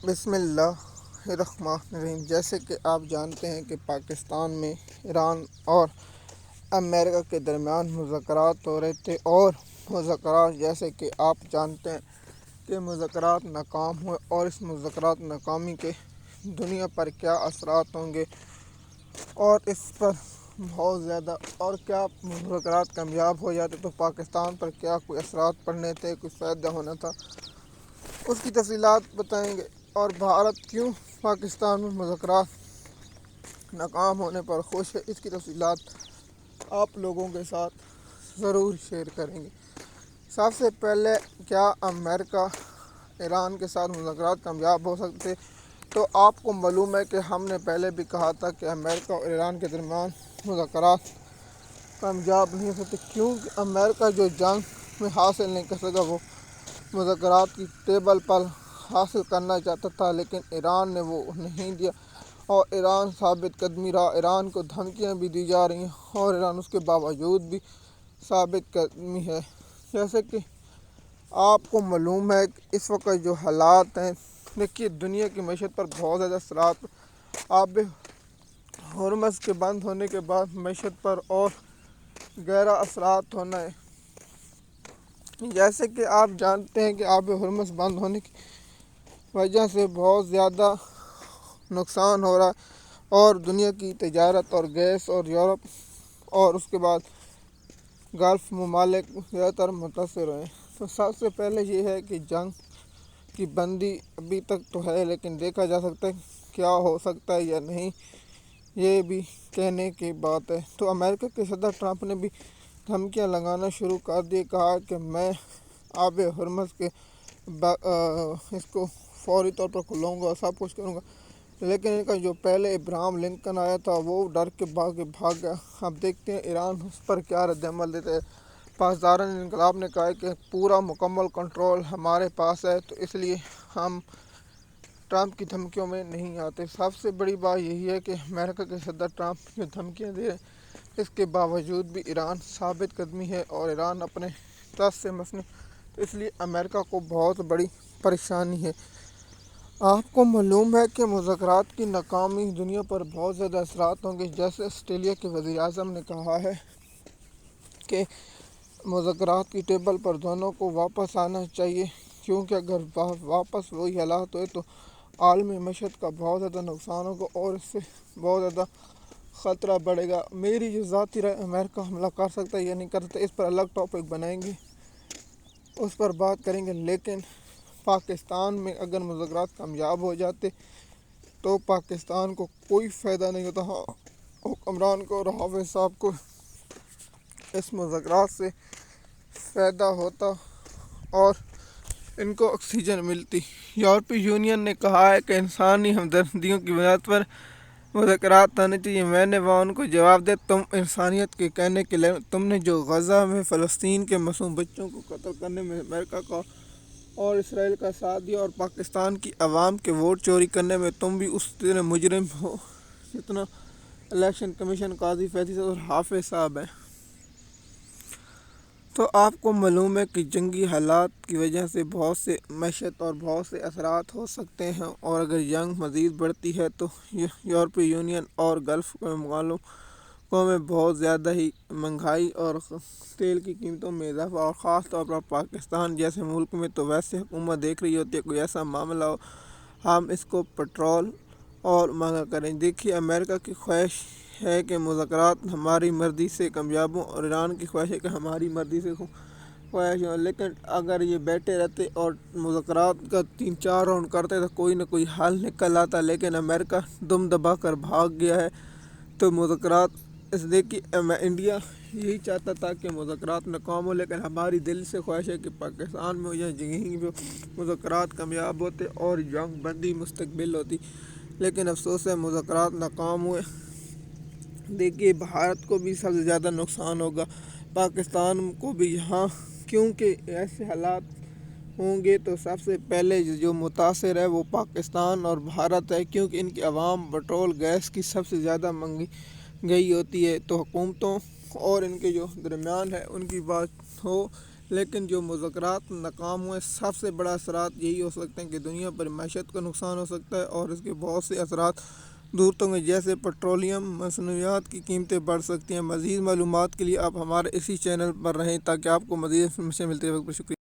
بسم اللہ الرحمن الرحیم۔ جیسے کہ آپ جانتے ہیں کہ پاکستان میں ایران اور امریکہ کے درمیان مذاکرات ہو رہے تھے، اور مذاکرات جیسے کہ آپ جانتے ہیں کہ مذاکرات ناکام ہوئے، اور اس مذاکرات ناکامی کے دنیا پر کیا اثرات ہوں گے، اور اس پر بہت زیادہ، اور کیا مذاکرات کامیاب ہو جاتے تو پاکستان پر کیا کوئی اثرات پڑنے تھے، کچھ فائدہ ہونا تھا، اس کی تفصیلات بتائیں گے۔ اور بھارت کیوں پاکستان میں مذاکرات ناکام ہونے پر خوش ہے، اس کی تفصیلات آپ لوگوں کے ساتھ ضرور شیئر کریں گے۔ سب سے پہلے، کیا امریکہ ایران کے ساتھ مذاکرات کامیاب ہو سکتے؟ تو آپ کو معلوم ہے کہ ہم نے پہلے بھی کہا تھا کہ امریکہ اور ایران کے درمیان مذاکرات کامیاب نہیں ہو سکتے، کیونکہ امریکہ جو جنگ میں حاصل نہیں کر سکا وہ مذاکرات کی ٹیبل پر حاصل کرنا چاہتا تھا، لیکن ایران نے وہ نہیں دیا، اور ایران ثابت قدمی رہا۔ ایران کو دھمکیاں بھی دی جا رہی ہیں، اور ایران اس کے باوجود بھی ثابت قدمی ہے۔ جیسے کہ آپ کو معلوم ہے کہ اس وقت جو حالات ہیں، دیکھیے دنیا کی معیشت پر بہت زیادہ اثرات، آب ہرمز کے بند ہونے کے بعد معیشت پر اور گہرا اثرات ہونا ہے۔ جیسے کہ آپ جانتے ہیں کہ آب ہرمز بند ہونے کی وجہ سے بہت زیادہ نقصان ہو رہا ہے، اور دنیا کی تجارت اور گیس اور یورپ اور اس کے بعد گلف ممالک زیادہ تر متاثر ہوئے۔ تو سب سے پہلے یہ ہے کہ جنگ کی بندی ابھی تک تو ہے، لیکن دیکھا جا سکتا ہے کیا ہو سکتا ہے یا نہیں، یہ بھی کہنے کی بات ہے۔ تو امریکہ کے صدر ٹرمپ نے بھی دھمکیاں لگانا شروع کر دی، کہا کہ میں آب ہرمز کے اس کو فوری طور پر کھلواؤں گا اور سب کچھ کروں گا، لیکن ان کا جو پہلے ابراہم لنکن آیا تھا وہ ڈر کے بھاگ گیا۔ اب دیکھتے ہیں ایران اس پر کیا رد عمل دیتا ہے۔ پاسداران انقلاب نے کہا ہے کہ پورا مکمل کنٹرول ہمارے پاس ہے، تو اس لیے ہم ٹرمپ کی دھمکیوں میں نہیں آتے۔ سب سے بڑی بات یہی ہے کہ امریکہ کے صدر ٹرمپ جو دھمکیاں دے رہے ہیں، اس کے باوجود بھی ایران ثابت قدمی ہے، اور ایران اپنے طرز سے مسنود، تو اس لیے امریکہ کو بہت بڑی پریشانی ہے۔ آپ کو معلوم ہے کہ مذاکرات کی ناکامی دنیا پر بہت زیادہ اثرات ہوں گے۔ جیسے آسٹریلیا کے وزیر اعظم نے کہا ہے کہ مذاکرات کی ٹیبل پر دونوں کو واپس آنا چاہیے، کیونکہ اگر واپس وہی حالات ہوئے تو عالمی معیشت کا بہت زیادہ نقصان ہوگا، اور اس سے بہت زیادہ خطرہ بڑھے گا۔ میری جو ذاتی رائے، امریکہ حملہ کر سکتا ہے یا نہیں کر سکتا، اس پر الگ ٹاپک بنائیں گے، اس پر بات کریں گے۔ لیکن پاکستان میں اگر مذاکرات کامیاب ہو جاتے تو پاکستان کو کوئی فائدہ نہیں ہوتا، حکمران کو اور حافظ صاحب کو اس مذاکرات سے فائدہ ہوتا اور ان کو آکسیجن ملتی۔ یورپی یونین نے کہا ہے کہ انسانی ہمدردیوں کی بنیاد پر مذاکرات ہونے چاہیے۔ میں نے وہاں ان کو جواب دیا، تم انسانیت کے کہنے کے لیے، تم نے جو غزہ میں فلسطین کے معصوم بچوں کو قتل کرنے میں امریکہ کا اور اسرائیل کا ساتھ دیا، اور پاکستان کی عوام کے ووٹ چوری کرنے میں تم بھی اس طرح مجرم ہو جتنا الیکشن کمیشن، قاضی فیصل اور حافظ صاحب ہیں۔ تو آپ کو معلوم ہے کہ جنگی حالات کی وجہ سے بہت سے معیشت اور بہت سے اثرات ہو سکتے ہیں، اور اگر جنگ مزید بڑھتی ہے تو یورپی یونین اور گلف کے ممالکوں میں بہت زیادہ ہی مہنگائی اور تیل کی قیمتوں میں اضافہ، اور خاص طور پر پاکستان جیسے ملک میں تو ویسے حکومت دیکھ رہی ہوتی ہے کوئی ایسا معاملہ ہو ہم اس کو پٹرول اور مہنگا کریں۔ دیکھیے امریکہ کی خواہش ہے کہ مذاکرات ہماری مرضی سے کامیاب ہوں، اور ایران کی خواہش ہے کہ ہماری مرضی سے خواہش ہوں، لیکن اگر یہ بیٹھے رہتے اور مذاکرات کا 3-4 راؤنڈ کرتے تو کوئی نہ کوئی حل نکل آتا، لیکن امریکہ دم دبا کر بھاگ گیا ہے۔ تو مذاکرات دیکھیے انڈیا یہی چاہتا تھا کہ مذاکرات ناکام ہو، لیکن ہماری دل سے خواہش ہے کہ پاکستان میں یا کہیں بھی مذاکرات کامیاب ہوتے اور جنگ بندی مستقبل ہوتی، لیکن افسوس ہے مذاکرات ناکام ہوئے۔ دیکھیے بھارت کو بھی سب سے زیادہ نقصان ہوگا، پاکستان کو بھی، یہاں کیونکہ ایسے حالات ہوں گے تو سب سے پہلے جو متاثر ہے وہ پاکستان اور بھارت ہے، کیونکہ ان کی عوام پٹرول گیس کی سب سے زیادہ مہنگی ہوتی ہے۔ تو حکومتوں اور ان کے جو درمیان ہے ان کی بات ہو، لیکن جو مذاکرات ناکام ہوئے، سب سے بڑا اثرات یہی ہو سکتے ہیں کہ دنیا پر معیشت کا نقصان ہو سکتا ہے اور اس کے بہت سے اثرات دور تک میں، جیسے پیٹرولیم مصنوعات کی قیمتیں بڑھ سکتی ہیں۔ مزید معلومات کے لیے آپ ہمارے اسی چینل پر رہیں تاکہ آپ کو مزید انفارمیشن ملتی رہے۔ شکریہ۔